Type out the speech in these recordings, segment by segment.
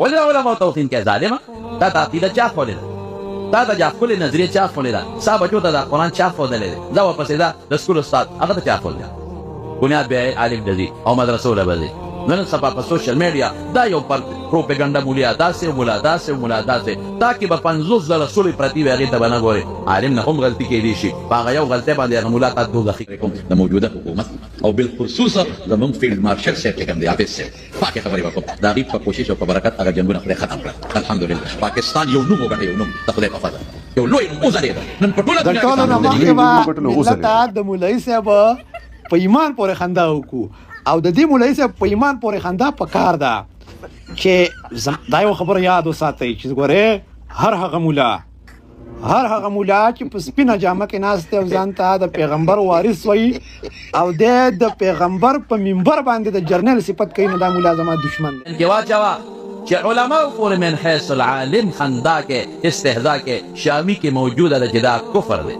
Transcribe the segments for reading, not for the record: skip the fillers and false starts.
ولې علماء توهین کوي ظالمه؟ دا د عقیده چا ښودلې ده؟ دا د ښکلې نظریې چا ښودلې ده؟ ستا بچو ته دا قرآن چا ښودلی دی؟ ځه ورپسې ده د سکول استاد هغه ته چا ښودلی؟ بنیاد بیا عالم ته ځي او مدرسو له به ځي. نن سبا په سوشل میډیا دا یو پروپیګنډا مولیا داسې مولا داسې مولا داسې تا کې به 50 زره سولې پرتې وي هغې ته به نه ګورې. عالم نه هم غلطي کیدی شي په هغه یو غلطۍ باندې هغه مولا تا دوزخي کوم د موجوده حکومت او بالخصوص زموږ فیلډ مارشل صاحب چې کوم دی حافظ صاحب پاکې خبرې به کوم د هغې په کوشش او په برکت هغه جنګونه خدای ختم کړل. الحمدلله پاکستان یو نوم وګټه یو نوم د خدای په فضل یو لوی نوم وځلېده. نن په ټوله دنیا کې ملت ته د مولوي صاحب په ایمان پورې خندا وکړو او د دې مولوي صاحب په ایمان پورې خندا په کار ده چې دا یو خبره یاد وساتئ چې ګورې هر هغه مولا چې په سپینه جامه کې ناست دی او ځان ته د پیغمبر وارث وایي او د پیغمبر په منبر باندې د جرنیل صفت کوي نو دا مولا زما دشمن دی. واچوه چې علماء پورې من حیث العالم خندا کې استهزا کې شامی کې موجوده ده چې دا کفر دی.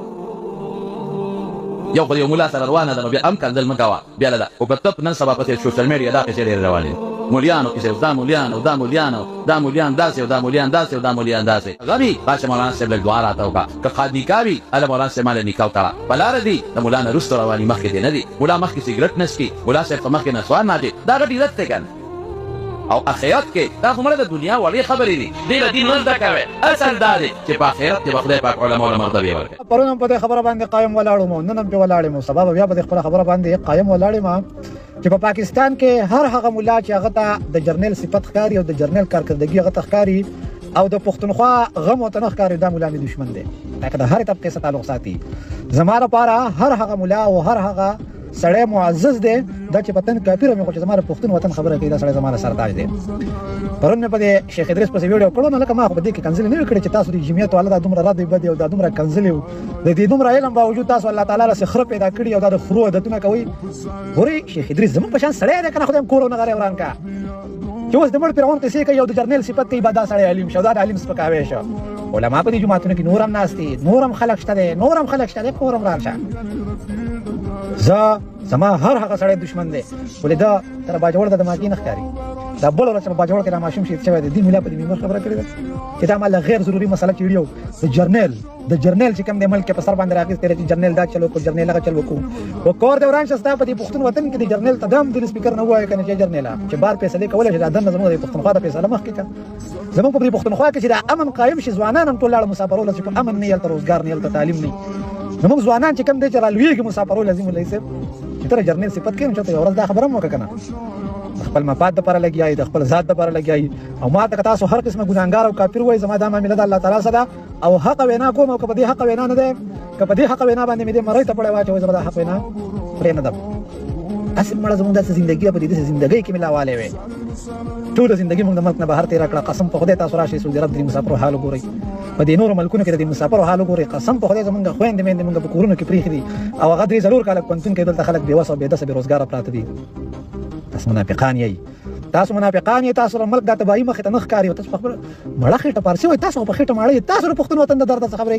یو خو یو مولا سره روانه ده نو بیا هم کنځل مه کوه بیا له ده خو که ته نن سبا په سوشل میډیا دا قصې ډېرې روانې دي مولیانو کیسې دا مولیان او دا مولیان او دا مولیان داسې او دا مولیان داسې او دا مولیان داسې غبي باشه مولانا صاحب لږ دعا راته وکړه که خاد نکاح وي هله مولانا صاحب ماله نکاح وتړه په لاره دي د مولا نه وروسته رواني مخکې دې نه دي مولا مخکې سګرټ نه څکي مولا صاحب په مخکې نسوان نه اچي دا غټ عزت دی که نه او اخرت کې دا خو مړه د دنیا وړې خبرې دي دې له دین نه زده کوئ اصل دا دی چې په اخرت کې به خدای پاک علماو له مرتبې ورکوي. پرون هم په دې خبره باندې قایم ولاړ وم نن هم پې ولاړ یم سبا به بیا په دې خپله خبره باندې قایم ولاړ یم چې په پاکستان کې هر هغه مولا چې هغه ته د جرنیل صفت ښکاري او د جرنیل کارکردګي هغه ته ښکاري او د پښتونخوا غم ورته نه ښکاري دا مولا مې دشمن دی. که د هرې طبقې سره تعلق ساتي زما لپاره هر هغه مولا او هر هغه سړی معزز دی دا چې وطن کافر مې خو چې زما د پښتون وطن خبره کوي دا سړی زما سردار دی. پرون مې په دې شیخ ادریس پسې ویډیو کړو نو لکه ما خو په دې کې کنځلې نه وې کړې چې تاسو د جمعیت والا دا دومره رد بدې او دا دومره کنځلې وو د دې دومره علم باوجود تاسو الله تعالی راسې خره پیدا کړي او دا د خرو عادتونه کوئ. ګورئ شیخ ادریس زموږ په شان سړی دی که نه خدای هم کور او نغری وران کا چې اوس د مړ فرعون قصې کوي او د جرنیل صفت کوي به دا سړی علیم شو دا د علیم سپکاوی شو. علما په دې جوماتونو کې نور هم ناست دي نور هم خلک شته دی نور هم خلک شته دی کور هم راشه. زما هر هغه سړی دشمن دی ولې دا تر باجوړ د دماغي نه ښکاري دا بل ورځ په باجوړ کې دا ماشوم شهید شوی دی دې مولا په دې منبر خبره کړې ده چې دا ماله غیر ضروري مسله چیړیو د جرنیل چې کوم د ملک په سر باندې راغی تیرې چې جرنیل دا چلو کو جرنیل هغه چلو کو او کور دوران شستا په دې پښتون وطن کې د جرنیل تدام د سپیکر نه وایي کنه چې جرنیل چې بار فیصله کولای شي دا د زموږ د پښتونخوا د فیصله مخ کې کا زموږ په پښتونخوا کې چې دا امن قائم شي ځوانان هم ټول لاړ مسافرول چې په امن نه یل تر روزګار نه یل ته تعلیم نه زموږ ځوانان چې کوم دي چې رالویږي مسافرول لازم لایسه چې تر جرنیل صفت کې چې یو ورځ دا خبره مو وکړه خپل مفاد لپاره لګیای د خپل ذات لپاره لګیای او ما ته تاسو هر قسمه ګناګار او کافر وای زما د معاملې د الله تعالی سره او حق وینا کوم او کبدي حق وینا نه ده کبدي حق وینا باندې مې دې مړی ته پړې واچو زما د حق وینا پرې نه ده اصل مړه زموږ د ژوندۍ په دې ژوندۍ کې ملاواله وي ټول ژوندۍ موږ د ملک نه بهر تیر کړه قسم په خدای تاسو راشي سعودي عرب د مسافر حال ګوري په دې نور ملکونو کې د مسافر حال ګوري قسم په خدای زمونږ خويندې مې موږ په کورونو کې پریخي دي او هغه درې ضرور کاله پنځون کې دلته خلک بې وسه بې دسه بې روزګار پراته دي تاسو منافقان یې تاسو ملک د تباہي مخ ته نخ کاری او تاسو په مړه خېټه پارسي وي تاسو په خېټه مړی تاسو په پښتون وطن د درد څخه خبرې